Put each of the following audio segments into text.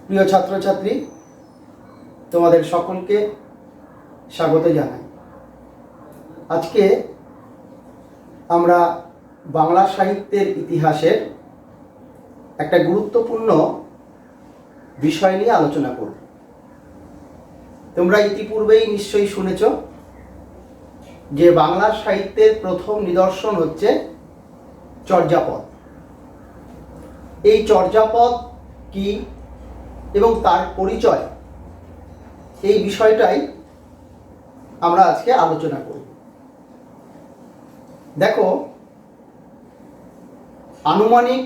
প্রিয় ছাত্রছাত্রী, তোমাদের সকলকে স্বাগত জানাই। আজকে আমরা বাংলা সাহিত্যের ইতিহাসের একটা গুরুত্বপূর্ণ বিষয় নিয়ে আলোচনা করব। তোমরা ইতিপূর্বেই নিশ্চয়ই শুনেছ যে বাংলা সাহিত্যের প্রথম নিদর্শন হচ্ছে চর্যাপদ। এই চর্যাপদ কি এবং তার পরিচয়, এই বিষয়টাই আমরা আজকে আলোচনা করব। দেখো, আনুমানিক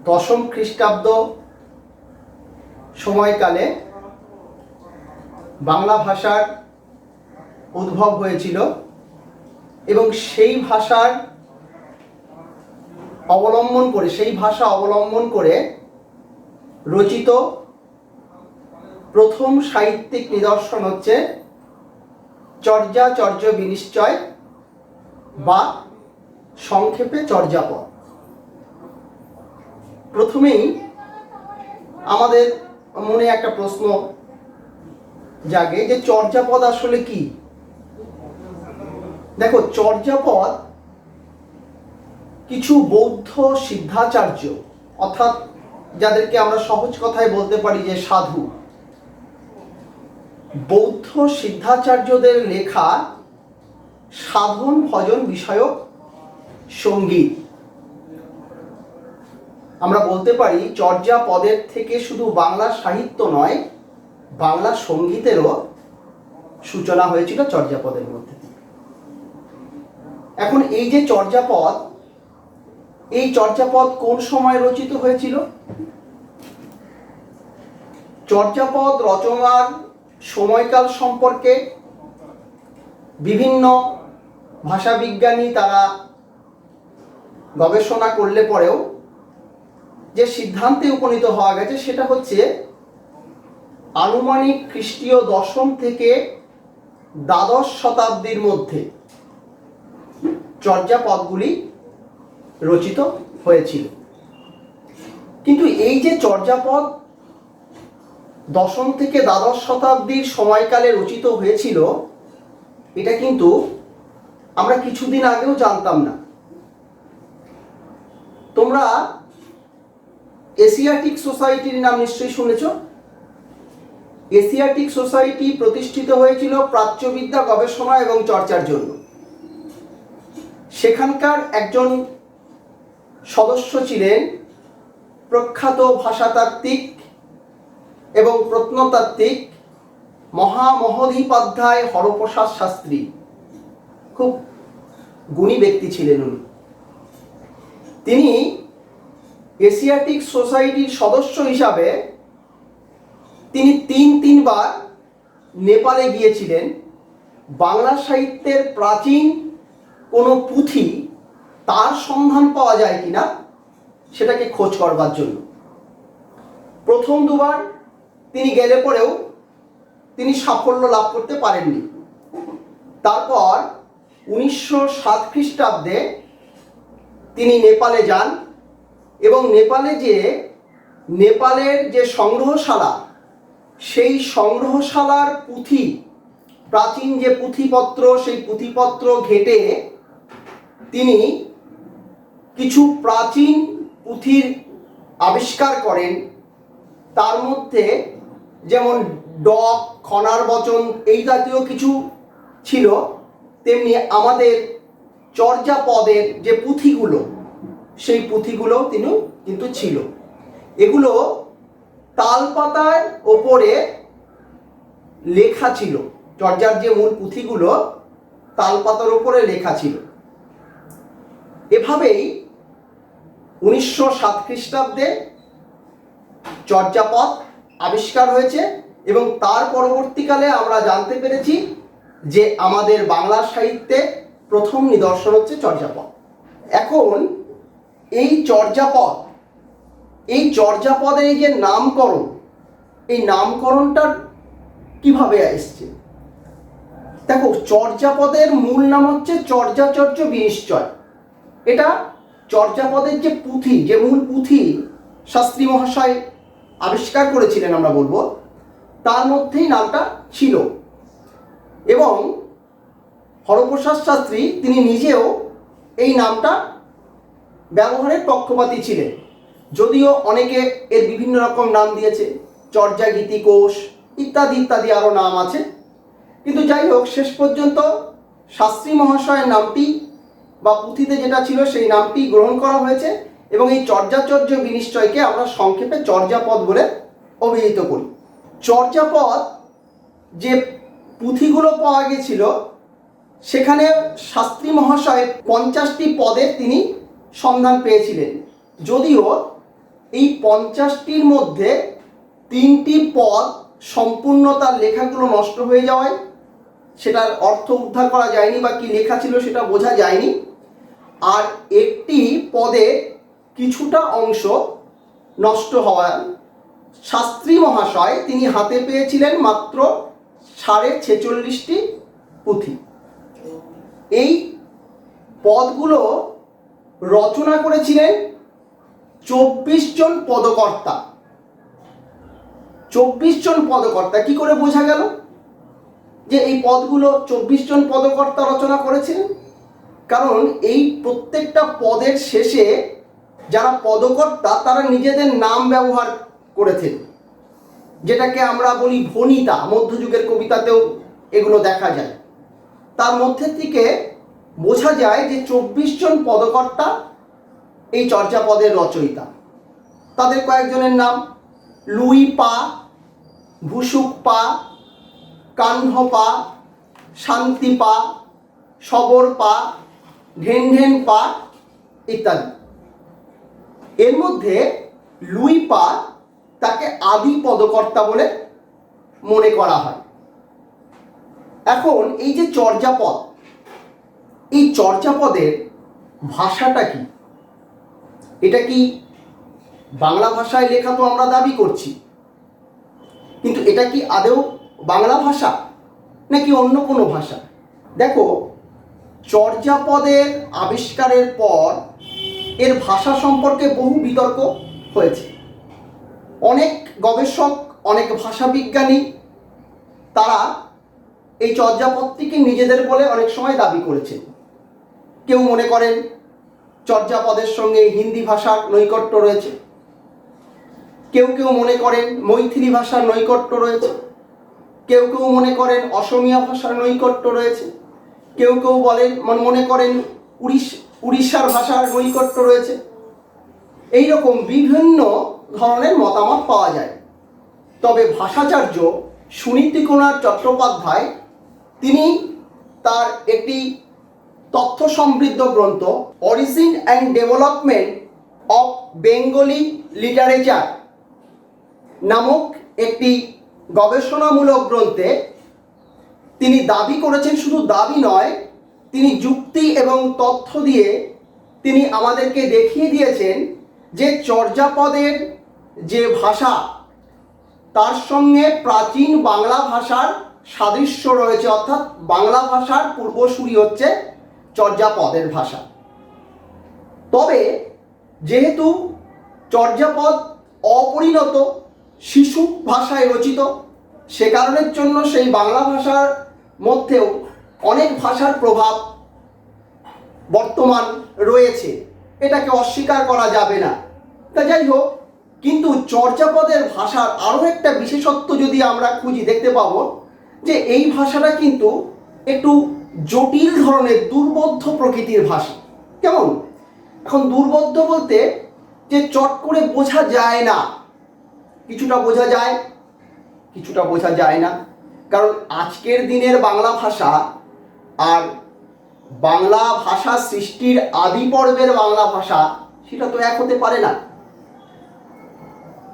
10ম খ্রিস্টাব্দ সময়কালে বাংলা ভাষার উদ্ভব হয়েছিল এবং সেই ভাষা অবলম্বন করে রচিত প্রথম সাহিত্যিক নিদর্শন হচ্ছে চর্যাচর্য বিনিশ্চয় বা সংক্ষেপে চর্যাপদ। প্রথমেই আমাদের মনে একটা প্রশ্ন জাগে যে চর্যাপদ আসলে কি। দেখো, চর্যাপদ কিছু বৌদ্ধ সিদ্ধাচার্য, অর্থাৎ যাদেরকে আমরা সহজ কথায় বলতে পারি যে সাধু, বৌদ্ধ সিদ্ধাচার্যদের লেখা সাধন ভজন বিষয়ক সঙ্গীত। আমরা বলতে পারি চর্যাপদের থেকে শুধু বাংলা সাহিত্য নয়, বাংলা সঙ্গীতেরও সূচনা হয়েছিল চর্যাপদের মধ্যে। এখন এই যে চর্যাপদ, এই চর্যাপদ কোন সময় রচিত হয়েছিল? চর্যাপদ রচনার সময়কাল সম্পর্কে বিভিন্ন ভাষাবিজ্ঞানী তারা গবেষণা করলে পরেও যে সিদ্ধান্তে উপনীত হওয়া গেছে সেটা হচ্ছে আনুমানিক খ্রিস্টীয় 10ম থেকে দ্বাদশ শতাব্দীর মধ্যে চর্যাপদগুলি রচিত হয়েছিল। কিন্তু এই যে চর্যাপদ 10ম থেকে দ্বাদশ শতাব্দীর সময়কালে রচিত হয়েছিল, এটা কিন্তু আমরা কিছুদিন আগেও জানতাম না। তোমরা এশিয়াটিক সোসাইটির নাম নিশ্চয়ই শুনেছ। এশিয়াটিক সোসাইটি প্রতিষ্ঠিত হয়েছিল প্রাচ্যবিদ্যা গবেষণা এবং চর্চার জন্য। সেখানকার একজন সদস্য ছিলেন প্রখ্যাত ভাষাতাত্ত্বিক এবং প্রত্নতাত্ত্বিক মহামহোপাধ্যায় হরপ্রসাদ শাস্ত্রী। খুব গুণী ব্যক্তি ছিলেন উনি। তিনি এশিয়াটিক সোসাইটির সদস্য হিসাবে তিনি তিনবার নেপালে গিয়েছিলেন বাংলা সাহিত্যের প্রাচীন কোনো পুঁথি তার সন্ধান পাওয়া যায় কিনা সেটাকে খোঁজ করবার জন্য। প্রথম দুবার তিনি গেলে পরেও তিনি সাফল্য লাভ করতে পারেননি। তারপর 1907 খ্রিস্টাব্দে তিনি নেপালে যান এবং নেপালে যেয়ে নেপালের যে সংগ্রহশালা, সেই সংগ্রহশালার পুঁথি, প্রাচীন যে পুঁথিপত্র, সেই পুঁথিপত্র ঘেঁটে তিনি কিছু প্রাচীন পুঁথির আবিষ্কার করেন। তার মধ্যে যেমন ডক, খনার বচন এই জাতীয় কিছু ছিল, তেমনি আমাদের চর্যাপদের যে পুঁথিগুলো, সেই পুঁথিগুলো তিনি কিন্তু ছিল। এগুলো তালপাতার ওপরে লেখা ছিল। চর্যার যে মূল পুঁথিগুলো তালপাতার ওপরে লেখা ছিল। এভাবেই 1907 খ্রিস্টাব্দে চর্যাপদ আবিষ্কার হয়েছে এবং তার পরবর্তীকালে আমরা জানতে পেরেছি যে আমাদের বাংলা সাহিত্যে প্রথম নিদর্শন হচ্ছে চর্যাপদ। এখন এই চর্যাপদের এই যে নামকরণ, এই নামকরণটা কিভাবে এসছে? দেখো, চর্যাপদের মূল নাম হচ্ছে চর্যাচর্য বিনিশ্চয়। এটা চর্যাপদের যে পুঁথি, যে মূল পুঁথি, শাস্ত্রী মহাশয় আবিষ্কার করেছিলেন আমরা বলবো, তার মধ্যেই নামটা ছিল। এবং হরপ্রসাদ শাস্ত্রী তিনি নিজেও এই নামটা ব্যবহারের পক্ষপাতী ছিলেন, যদিও অনেকে এর বিভিন্ন রকম নাম দিয়েছে, চর্যা গীতি কোষ ইত্যাদি ইত্যাদি আরও নাম আছে। কিন্তু যাই হোক, শেষ পর্যন্ত শাস্ত্রী মহাশয়ের নামটি বা পুঁথিতে যেটা ছিল সেই নামটি গ্রহণ করা হয়েছে এবং এই চর্যাচর্য বিনিশ্চয়কে আমরা সংক্ষেপে চর্যাপদ বলে অভিহিত করি। চর্যাপদ যে পুঁথিগুলো পাওয়া গেছিল সেখানে শাস্ত্রী মহাশয় 50টি পদের তিনি সন্ধান পেয়েছিলেন, যদিও এই 50টির মধ্যে 3টি পদ সম্পূর্ণ তার লেখাগুলো নষ্ট হয়ে যাওয়ায় সেটার অর্থ উদ্ধার করা যায়নি বা কি লেখা ছিল সেটা বোঝা যায়নি, আর একটি পদে কিছুটা অংশ নষ্ট হওয়ায় শাস্ত্রী মহাশয় তিনি হাতে পেয়েছিলেন মাত্র 46.5টি পুঁথি। এই পদগুলো রচনা করেছিলেন 24 জন পদকর্তা। 24 জন পদকর্তা কি করে বোঝা গেল যে এই পদগুলো 24 জন পদকর্তা রচনা করেছিলেন? কারণ এই প্রত্যেকটা পদের শেষে যারা পদকর্তা তারা নিজেদের নাম ব্যবহার করেছেন, যেটাকে আমরা বলি ভণিতা। মধ্যযুগের কবিতাতেও এগুলো দেখা যায়। তার মধ্যে থেকে বোঝা যায় যে 24 জন পদকর্তা এই চর্যাপদের রচয়িতা। তাদের কয়েকজনের নাম: লুই পা, ভূসুক পা, কাহ্ন পা, শান্তি পা, সবর পা, ঢেনঢেন পা ইত্যাদি। এর মধ্যে লুই পা তাকে আদি পদকর্তা বলে মনে করা হয়। এখন এই যে চর্যাপদ, এই চর্যাপদের ভাষাটা কি? এটা কি বাংলা ভাষায় লেখা? তো আমরা দাবি করছি, কিন্তু এটা কি আদৌ বাংলা ভাষা নাকি অন্য কোনো ভাষা? দেখো, চর্যাপদের আবিষ্কারের পর এর ভাষা সম্পর্কে বহু বিতর্ক হয়েছে। অনেক গবেষক, অনেক ভাষাবিজ্ঞানী তারা এই চর্যাপদটিকে নিজেদের বলে অনেক সময় দাবি করেছেন। কেউ মনে করেন চর্যাপদের সঙ্গে হিন্দি ভাষার নৈকট্য রয়েছে, কেউ কেউ মনে করেন মৈথিলি ভাষার নৈকট্য রয়েছে, কেউ কেউ মনে করেন অসমীয়া ভাষার নৈকট্য রয়েছে, কেউ কেউ মনে করেন উড়িষ্যার ভাষার নৈকট্য রয়েছে। এইরকম বিভিন্ন ধরনের মতামত পাওয়া যায়। তবে ভাষাচার্য সুনীতিকুমার চট্টোপাধ্যায় তিনি তার একটি তথ্য সমৃদ্ধ গ্রন্থ origin and development of Bengali literature নামক একটি গবেষণামূলক গ্রন্থে তিনি দাবি করেছেন, শুধু দাবি নয়, তিনি যুক্তি এবং তথ্য দিয়ে তিনি আমাদেরকে দেখিয়ে দিয়েছেন যে চর্যাপদের যে ভাষা তার সঙ্গে প্রাচীন বাংলা ভাষার সাদৃশ্য রয়েছে, অর্থাৎ বাংলা ভাষার পূর্বসূরি হচ্ছে চর্যাপদের ভাষা। তবে যেহেতু চর্যাপদ অপরিণত শিশু ভাষায় রচিত, সে কারণের জন্য সেই বাংলা ভাষার মধ্যেও অনেক ভাষার প্রভাব বর্তমান রয়েছে, এটাকে অস্বীকার করা যাবে না। তা যাই হোক, কিন্তু চর্যাপদের ভাষার আরও একটা বিশেষত্ব যদি আমরা খুঁজি, দেখতে পাবো যে এই ভাষাটা কিন্তু একটু জটিল ধরনের, দুর্বোধ্য প্রকৃতির ভাষা। কেমন? এখন দুর্বোধ্য বলতে যে চট করে বোঝা যায় না, কিছুটা বোঝা যায়, কিছুটা বোঝা যায় না। কারণ আজকের দিনের বাংলা ভাষা আর বাংলা ভাষা সৃষ্টির আদি পর্বের বাংলা ভাষা সেটা তো এক হতে পারে না।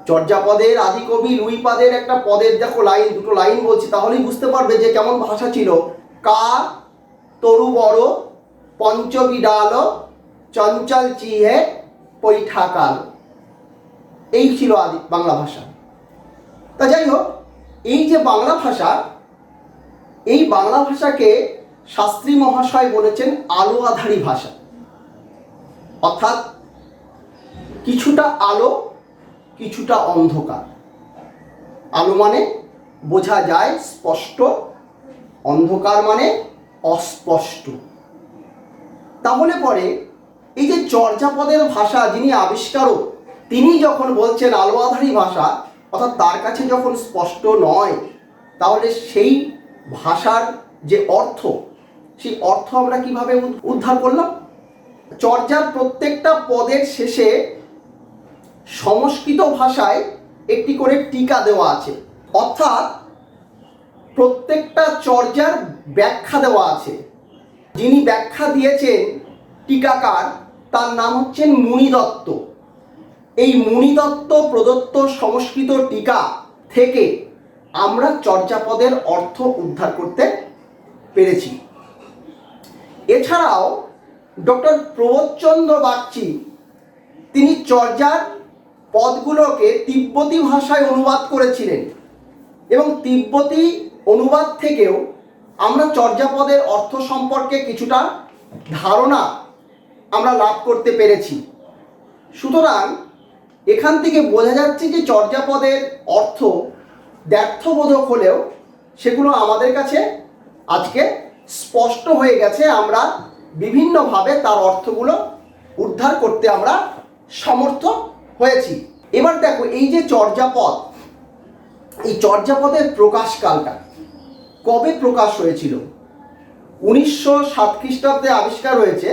চর্যাপদের আদি কবি লুই পাদের একটা পদের দেখো লাইন, দুটো লাইন বলছি, তাহলেই বুঝতে পারবে যে কেমন ভাষা ছিল। কা তরু বড় পঞ্চবিডাল চঞ্চল চিহে পৈঠাকাল, এই ছিল আদি বাংলা ভাষা। তা যাই হোক, এই যে বাংলা ভাষা, এই বাংলা ভাষাকে শাস্ত্রী মহাশয় বলেছেন আলো আধারী ভাষা। অর্থাৎ কিছুটা আলো কিছুটা অন্ধকার। আলো মানে বোঝা যায় স্পষ্ট, অন্ধকার মানে অস্পষ্ট। তাহলে পরে এই যে চর্যাপদের ভাষা যিনি আবিষ্কারক, তিনি যখন বলছেন আলো আঁধারি ভাষা, অর্থাৎ তার কাছে যখন স্পষ্ট নয়, তাহলে সেই ভাষার যে অর্থ, সেই অর্থ আমরা কিভাবে উদ্ধার করলাম? চর্যার প্রত্যেকটা পদের শেষে সংস্কৃত ভাষায় একটি করে টিকা দেওয়া আছে, অর্থাৎ প্রত্যেকটা চর্যার ব্যাখ্যা দেওয়া আছে। যিনি ব্যাখ্যা দিয়েছেন টিকাকার, তার নাম হচ্ছেন মুনিদত্ত। এই মুনিদত্ত প্রদত্ত সংস্কৃত টিকা থেকে আমরা চর্যাপদের অর্থ উদ্ধার করতে পেরেছি। এছাড়াও ডক্টর প্রবোধচন্দ্র বাগচি তিনি চর্যার পদগুলোকে তিব্বতী ভাষায় অনুবাদ করেছিলেন, এবং তিব্বতী অনুবাদ থেকেও আমরা চর্যাপদের অর্থ সম্পর্কে কিছুটা ধারণা আমরা লাভ করতে পেরেছি। সুতরাং এখান থেকে বোঝা যাচ্ছে যে চর্যাপদের অর্থ দ্ব্যর্থবোধক হলেও সেগুলো আমাদের কাছে আজকে স্পষ্ট হয়ে গেছে। আমরা বিভিন্নভাবে তার অর্থগুলো উদ্ধার করতে আমরা সমর্থ হয়েছি। এবার দেখো, এই যে চর্যাপদ, এই চর্যাপদের প্রকাশকালটা কবে প্রকাশ হয়েছিল? 1907 খ্রিস্টাব্দে আবিষ্কার হয়েছে,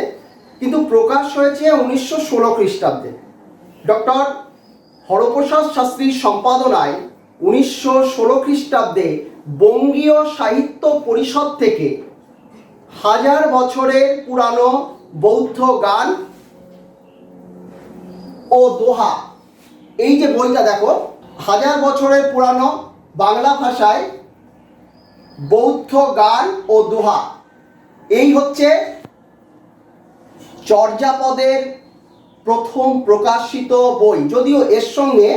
কিন্তু প্রকাশ হয়েছে 1916 খ্রিস্টাব্দে। ডক্টর হরপ্রসাদ শাস্ত্রীর সম্পাদনায় 1916 খ্রিস্টাব্দে বঙ্গীয় সাহিত্য পরিষদ থেকে 1000 বছরের পুরানো বৌদ্ধ গান ও দোহা, এই যে বইটা দেখো, 1000 বছরের পুরানো বাংলা ভাষায় বৌদ্ধ গান ও দোহা, এই হচ্ছে চর্যাপদের প্রথম প্রকাশিত বই। যদিও এর সঙ্গে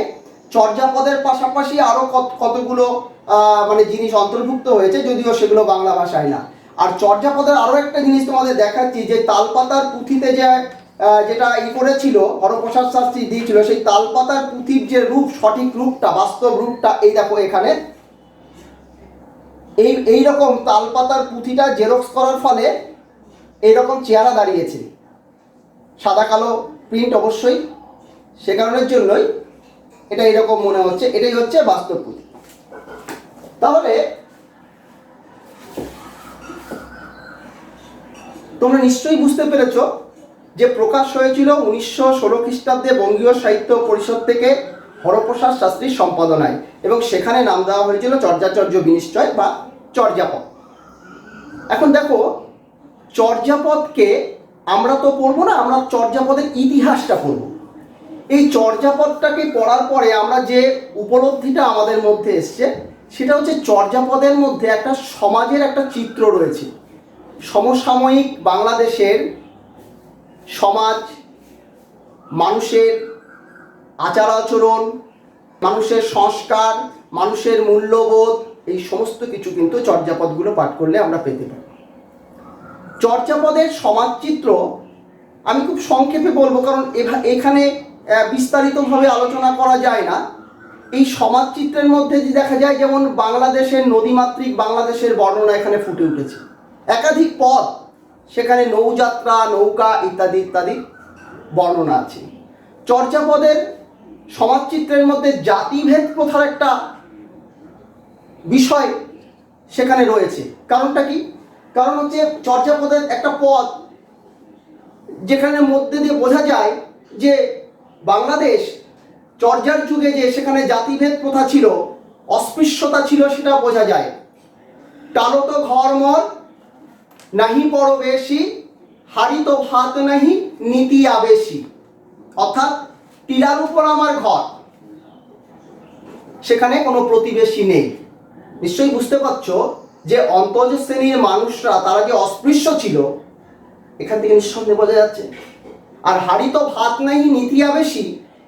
চর্যাপদের পাশাপাশি আরও কতগুলো মানে জিনিস অন্তর্ভুক্ত হয়েছে, যদিও সেগুলো বাংলা ভাষায় না। আর চর্যাপদের আরও একটা জিনিস তোমাদের দেখাচ্ছি, যে তালপাতার পুঁথিতে যেটা করেছিল হরপ্রসাদ শাস্ত্রী দিয়েছিল, সেই তালপাতার পুঁথির যে রূপ, সঠিক রূপটা, বাস্তব রূপটা এই দেখো এখানে। এই রকম তালপাতার পুঁথিটা জেরক্স করার ফলে এইরকম চেহারা দাঁড়িয়েছে, সাদা কালো প্রিন্ট অবশ্যই, সে কারণের জন্যই এটা এরকম মনে হচ্ছে। এটাই হচ্ছে বাস্তব পুঁথি। তাহলে তোমরা নিশ্চয়ই বুঝতে পেরেছ যে প্রকাশ হয়েছিল 1916 খ্রিস্টাব্দে বঙ্গীয় সাহিত্য পরিষদ থেকে হরপ্রসাদ শাস্ত্রীর সম্পাদনায়, এবং সেখানে নাম দেওয়া হয়েছিল চর্যাচর্য বিনিশ্চয় বা চর্যাপদ। এখন দেখো, চর্যাপদকে আমরা তো পড়বো না, আমরা চর্যাপদের ইতিহাসটা পড়ব। এই চর্যাপদটাকে পড়ার পরে আমরা যে উপলব্ধিটা আমাদের মধ্যে এসছে, সেটা হচ্ছে চর্যাপদের মধ্যে একটা সমাজের একটা চিত্র রয়েছে। সমসাময়িক বাংলাদেশের সমাজ, মানুষের আচার আচরণ, মানুষের সংস্কার, মানুষের মূল্যবোধ, এই সমস্ত কিছু কিন্তু চর্যাপদগুলো পাঠ করলে আমরা পেতে পারি। চর্যাপদের সমাজচিত্র আমি খুব সংক্ষেপে বলবো, কারণ এখানে বিস্তারিতভাবে আলোচনা করা যায় না। এই সমাজচিত্রের মধ্যে যে দেখা যায়, যেমন বাংলাদেশের নদীমাতৃক বাংলাদেশের বর্ণনা এখানে ফুটে উঠেছে। একাধিক পদ, সেখানে নৌযাত্রা, নৌকা ইত্যাদি ইত্যাদি বর্ণনা আছে। চর্যাপদের সমাজচিত্রের মধ্যে জাতিভেদ প্রথার একটা বিষয় সেখানে রয়েছে। কারণটা কি? কারণ হচ্ছে চর্যাপদের একটা পদ যেখানে মধ্যে দিয়ে বোঝা যায় যে বাংলাদেশ চর্যার যুগে যে সেখানে জাতিভেদ প্রথা ছিল, অস্পৃশ্যতা ছিল, সেটা বোঝা যায়। টালত ঘর মর নাহি পরবেশী, হারিত ভাত নাহি নীতি আবেশী, অর্থাৎ টিলার উপর আমার ঘর, সেখানে কোনো প্রতিবেশী নেই। নিশ্চয়ই বুঝতে পারছো যে অন্তজ শ্রেণীর মানুষরা তারা যে অস্পৃশ্য ছিল, এখান থেকে নিঃসন্দেহে বোঝা যাচ্ছে। আর হাড়িতে ভাত নাই নীতি আবেশী,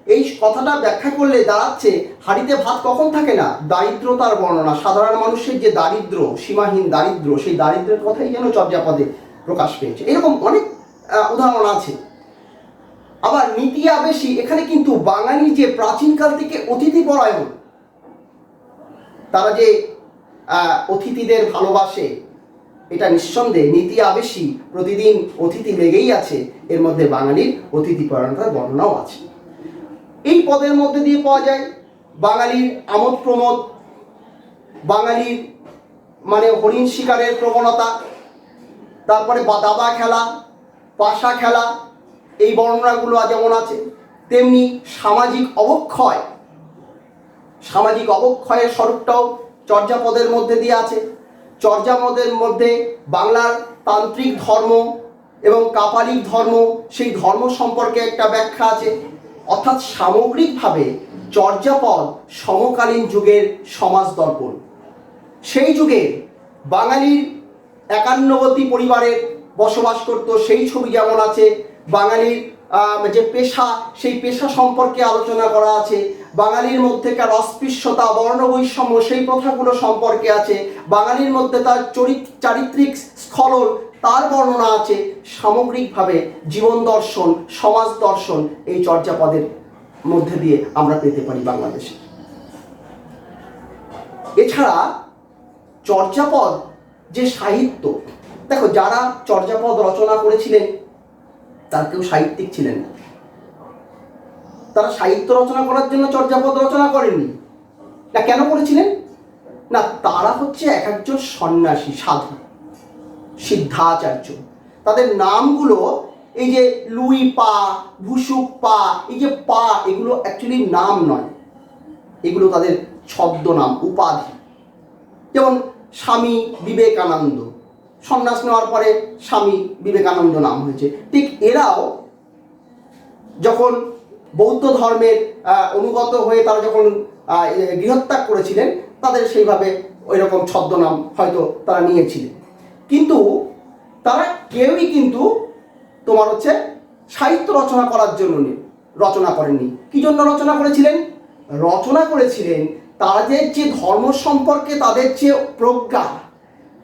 এই কথাটা ব্যাখ্যা করলে দাঁড়াচ্ছে হাড়িতে ভাত কখন থাকে না, দারিদ্রতার বর্ণনা, সাধারণ মানুষের যে দারিদ্র, সীমাহীন দারিদ্র, সেই দারিদ্রের কথাই যেন চর্যাপদে প্রকাশ পেয়েছে। এরকম অনেক উদাহরণ আছে। আবার নীতি আবেশী, এখানে কিন্তু বাঙালি যে প্রাচীনকাল থেকে অতিথি পরায়ণ, তারা যে অতিথিদের ভালোবাসে, এটা নিঃসন্দেহে নীতি আবেশী, প্রতিদিন অতিথি লেগেই আছে, এর মধ্যে বাঙালির অতিথি পরায়ণতার বর্ণনাও আছে। এই পদের মধ্যে দিয়ে পাওয়া যায় বাঙালির আমোদ প্রমোদ, বাঙালির মানে হরিণ শিকারের প্রবণতা, তারপরে দাবা খেলা, পাশা খেলা, এই বর্ণনাগুলো যেমন আছে, তেমনি সামাজিক অবক্ষয়, সামাজিক অবক্ষয়ের স্বরূপটাও চর্যাপদের মধ্যে দিয়ে আছে। চর্যাপদের মধ্যে বাংলার তান্ত্রিক ধর্ম এবং কাপালিক ধর্ম, সেই ধর্ম সম্পর্কে একটা ব্যাখ্যা আছে। অর্থাৎ সামগ্রিকভাবে চর্যাপদ সমকালীন যুগের সমাজ দর্পণ। সেই যুগে বাঙালির 91টি পরিবারে বসবাস করত, সেই ছবি যেমন আছে। বাঙালির যে পেশা, সেই পেশা সম্পর্কে আলোচনা করা আছে। বাঙালির মধ্যেকার অস্পৃশ্যতা, বর্ণবৈষম্য, সেই কথাগুলো সম্পর্কে আছে। বাঙালির মধ্যে তার চারিত্রিক স্খলন, তার বর্ণনা আছে। সামগ্রিকভাবে জীবন দর্শন, সমাজ দর্শন এই চর্যাপদের মধ্যে দিয়ে আমরা পেতে পারি বাংলাদেশে। এছাড়া চর্যাপদ যে সাহিত্য, দেখো যারা চর্যাপদ রচনা করেছিলেন তারা কেউ সাহিত্যিক ছিলেন না। তারা সাহিত্য রচনা করার জন্য চর্যাপদ রচনা করেননি। না, কেন করেছিলেন? না, তারা হচ্ছে এক একজন সন্ন্যাসী, সাধু, সিদ্ধাচার্য। তাদের নামগুলো এই যে লুই পা, ভুসুক পা, এই যে পা, এগুলো অ্যাকচুয়ালি নাম নয়, এগুলো তাদের ছদ্মনাম, উপাধি। যেমন স্বামী বিবেকানন্দ, সন্ন্যাস নেওয়ার পরে স্বামী বিবেকানন্দ নাম হয়েছে। ঠিক এরাও যখন বৌদ্ধ ধর্মের অনুগত হয়ে তারা যখন গৃহত্যাগ করেছিলেন, তাদের সেইভাবে ওই রকম ছদ্মনাম হয়তো তারা নিয়েছিলেন। কিন্তু তারা কেউই কিন্তু তোমার হচ্ছে সাহিত্য রচনা করার জন্য রচনা করেননি। কি জন্য রচনা করেছিলেন? রচনা করেছিলেন তাদের যে ধর্ম সম্পর্কে তাদের যে প্রজ্ঞা,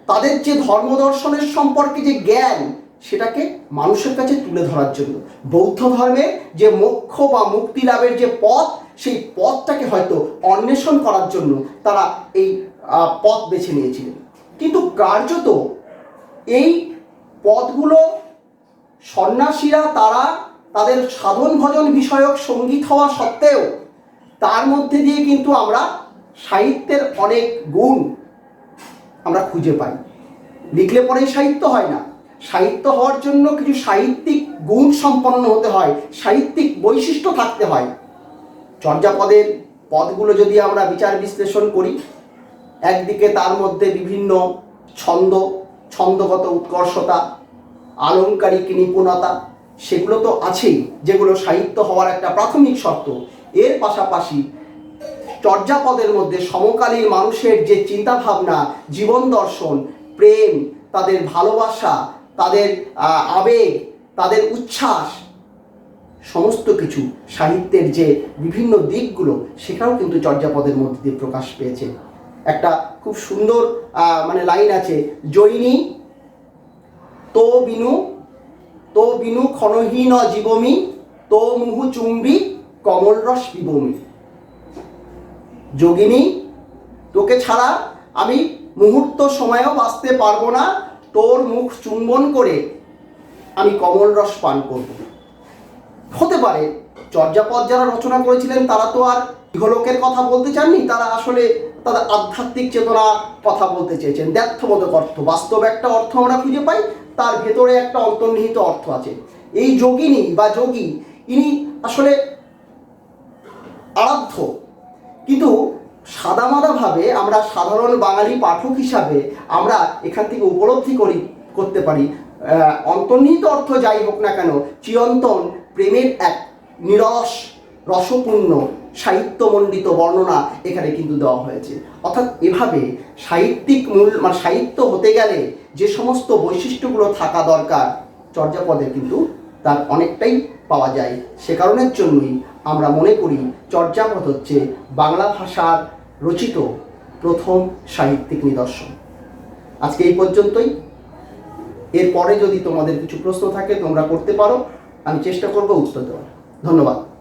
তাদের যে ধর্ম দর্শনের সম্পর্কে যে জ্ঞান, সেটাকে মানুষের কাছে তুলে ধরার জন্য। বৌদ্ধ ধর্মের যে মোক্ষ বা মুক্তি লাভের যে পথ, সেই পথটাকে হয়তো অন্বেষণ করার জন্য তারা এই পথ বেছে নিয়েছিলেন। কিন্তু কার্যত এই পথগুলো সন্ন্যাসীরা তারা তাদের সাধন ভজন বিষয়ক সঙ্গীত হওয়া সত্ত্বেও তার মধ্যে দিয়ে কিন্তু আমরা সাহিত্যের অনেক গুণ আমরা খুঁজে পাই। লিখলে পরেই সাহিত্য হয় না, সাহিত্য হওয়ার জন্য কিছু সাহিত্যিক গুণ সম্পন্ন হতে হয়, সাহিত্যিক বৈশিষ্ট্য থাকতে হয়। চর্যাপদের পদগুলো যদি আমরা বিচার বিশ্লেষণ করি, একদিকে তার মধ্যে বিভিন্ন ছন্দগত উৎকর্ষতা, আলংকারিক নিপুণতা, সেগুলো তো আছেই, যেগুলো সাহিত্য হওয়ার একটা প্রাথমিক শর্ত। এর পাশাপাশি চর্যাপদের মধ্যে সমকালীন মানুষের যে চিন্তাভাবনা, জীবন দর্শন, প্রেম, তাদের ভালোবাসা, তাদের আবেগ, তাদের উচ্ছ্বাস, সমস্ত কিছু সাহিত্যের যে বিভিন্ন দিকগুলো, সেটাও কিন্তু চর্যাপদের মধ্যে দিয়ে প্রকাশ পেয়েছে। একটা খুব সুন্দর মানে লাইন আছে, জৈনী তো বিনু ক্ষণহীন জীবমি, তো মুহু চুম্বি কমল রস পিবমি। যোগিনী, তোকে ছাড়া আমি মুহূর্ত সময়ও বাঁচতে পারবো না, তোর মুখ চুম্বন করে আমি কমল রস পান করব। হতে পারে চর্যাপদ যারা রচনা করেছিলেন তারা তো আর ইহলোকের কথা বলতে চাননি, তারা আসলে তাদের আধ্যাত্মিক চেতনা কথা বলতে চেয়েছেন। দ্ব্যর্থবোধক অর্থ, বাস্তব একটা অর্থ আমরা খুঁজে পাই, তার ভেতরে একটা অন্তর্নিহিত অর্থ আছে। এই যোগিনী বা যোগী, ইনি আসলে আরাধ্য, কিন্তু সাদামাদাভাবে আমরা সাধারণ বাঙালি পাঠক হিসাবে আমরা এখান থেকে উপলব্ধি করতে পারি, অন্তর্নিহিত অর্থ যাই হোক না কেন, চিরন্তন প্রেমের এক নিরস রসপূর্ণ সাহিত্যমণ্ডিত বর্ণনা এখানে কিন্তু দেওয়া হয়েছে। অর্থাৎ এভাবে সাহিত্যিক মানে সাহিত্য হতে গেলে যে সমস্ত বৈশিষ্ট্যগুলো থাকা দরকার, চর্যাপদে কিন্তু তার অনেকটাই পাওয়া যায়। সে কারণের জন্যই আমরা মনে করি চর্যাপদ হচ্ছে বাংলা ভাষার রচিত প্রথম সাহিত্যিক নিদর্শন। আজকে এই পর্যন্তই। এরপরে যদি তোমাদের কিছু প্রশ্ন থাকে তোমরা করতে পারো। আমি চেষ্টা করব উত্তর দেওয়ার। ধন্যবাদ।